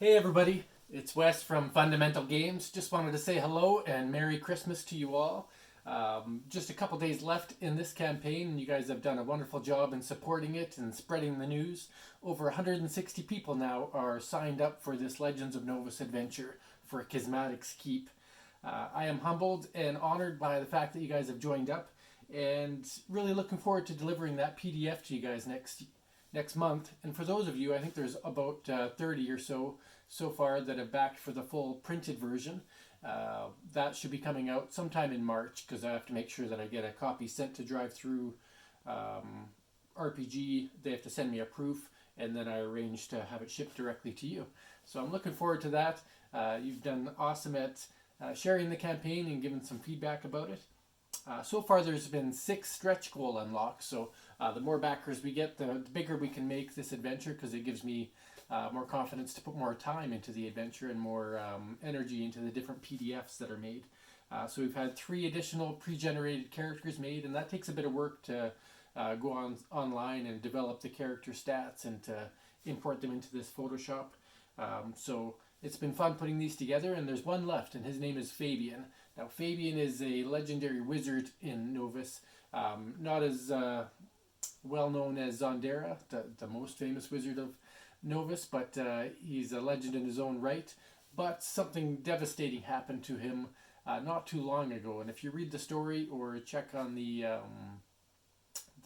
Hey everybody, it's Wes from Fundamental Games. Just wanted to say hello and Merry Christmas to you all. Just a couple days left in this campaign, and you guys have done a wonderful job in supporting it and spreading the news. Over 160 people now are signed up for this Legends of Novus adventure for Kismatic's Keep. I am humbled and honored by the fact that you guys have joined up, and really looking forward to delivering that PDF to you guys next month. And for those of you, I think there's about 30 or so far that have backed for the full printed version. That should be coming out sometime in March because I have to make sure that I get a copy sent to Drive Through RPG. They have to send me a proof, and then I arrange to have it shipped directly to you. So I'm looking forward to that. You've done awesome at sharing the campaign and giving some feedback about it. So far, there's been 6 stretch goal unlocks. So the more backers we get, the bigger we can make this adventure because it gives me more confidence to put more time into the adventure and more energy into the different PDFs that are made. So we've had 3 additional pre-generated characters made, and that takes a bit of work to go online and develop the character stats and to import them into this Photoshop. So it's been fun putting these together, and there's one left, and his name is Fabian. Now, Fabian is a legendary wizard in Novus, not as well known as Zondera, the most famous wizard of Novus, but he's a legend in his own right. But something devastating happened to him not too long ago, and if you read the story or check on the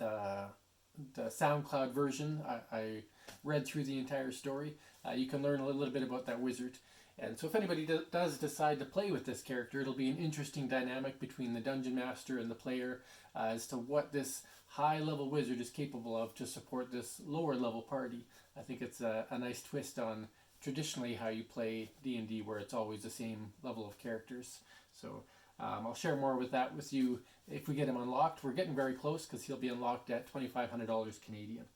SoundCloud version, I read through the entire story. You can learn a little bit about that wizard. And so if anybody does decide to play with this character, it'll be an interesting dynamic between the dungeon master and the player as to what this high level wizard is capable of to support this lower level party. I think it's a nice twist on traditionally how you play D&D, where it's always the same level of characters. So I'll share more with that with you if we get him unlocked. We're getting very close because he'll be unlocked at $2,500 Canadian.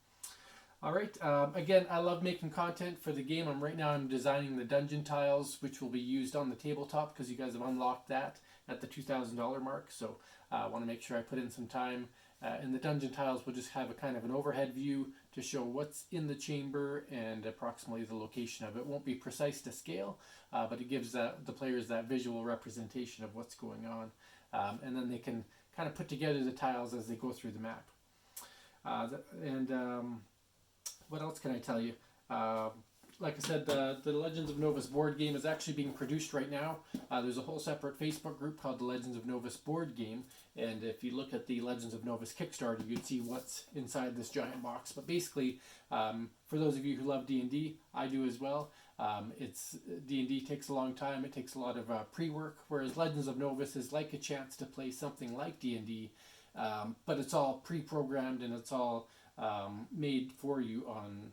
All right. Again, I love making content for the game. I'm designing the dungeon tiles, which will be used on the tabletop because you guys have unlocked that at the $2,000 mark. So I want to make sure I put in some time. And the dungeon tiles will just have a kind of an overhead view to show what's in the chamber and approximately the location of it. It won't be precise to scale, but it gives the players that visual representation of what's going on. And then they can kind of put together the tiles as they go through the map. What else can I tell you? Like I said, the Legends of Novus board game is actually being produced right now. There's a whole separate Facebook group called the Legends of Novus board game, and if you look at the Legends of Novus Kickstarter, you'd see what's inside this giant box. But basically, for those of you who love D&D, I do as well. It's D&D takes a long time. It takes a lot of pre-work, whereas Legends of Novus is like a chance to play something like D&D, but it's all pre-programmed and it's all made for you on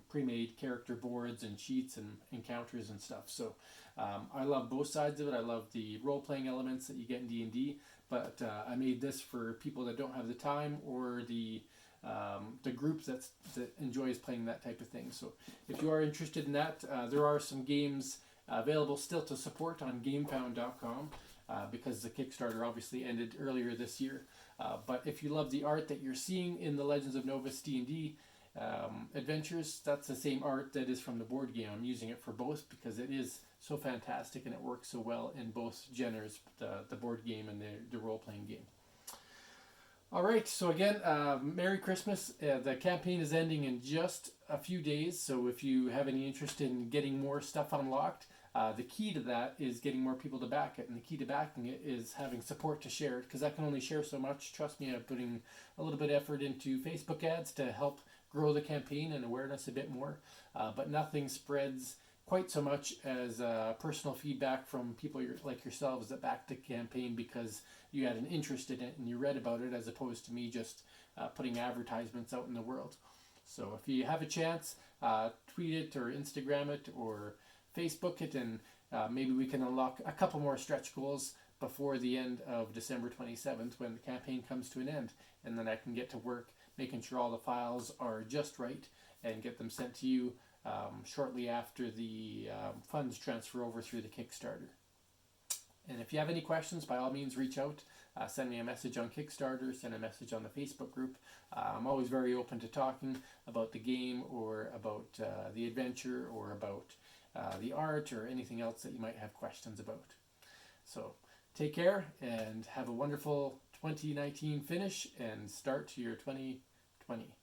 pre-made character boards and sheets and encounters and stuff. So I love both sides of it. I love the role-playing elements that you get in D&D, but I made this for people that don't have the time or the group that enjoys playing that type of thing. So if you are interested in that, there are some games available still to support on GameFound.com because the Kickstarter obviously ended earlier this year. But if you love the art that you're seeing in the Legends of Novus D&D adventures, that's the same art that is from the board game. I'm using it for both because it is so fantastic and it works so well in both genres, the board game and the role-playing game. All right, so again, Merry Christmas. The campaign is ending in just a few days, so if you have any interest in getting more stuff unlocked, the key to that is getting more people to back it, and the key to backing it is having support to share it, because I can only share so much. Trust me, I'm putting a little bit of effort into Facebook ads to help grow the campaign and awareness a bit more, but nothing spreads quite so much as personal feedback from people like yourselves that backed the campaign because you had an interest in it and you read about it, as opposed to me just putting advertisements out in the world. So if you have a chance, tweet it or Instagram it or Facebook it, and maybe we can unlock a couple more stretch goals before the end of December 27th when the campaign comes to an end, and then I can get to work making sure all the files are just right and get them sent to you shortly after the funds transfer over through the Kickstarter. And if you have any questions, by all means reach out. Send me a message on Kickstarter, send a message on the Facebook group. I'm always very open to talking about the game or about the adventure or about the art or anything else that you might have questions about. So take care and have a wonderful 2019 finish and start to your 2020.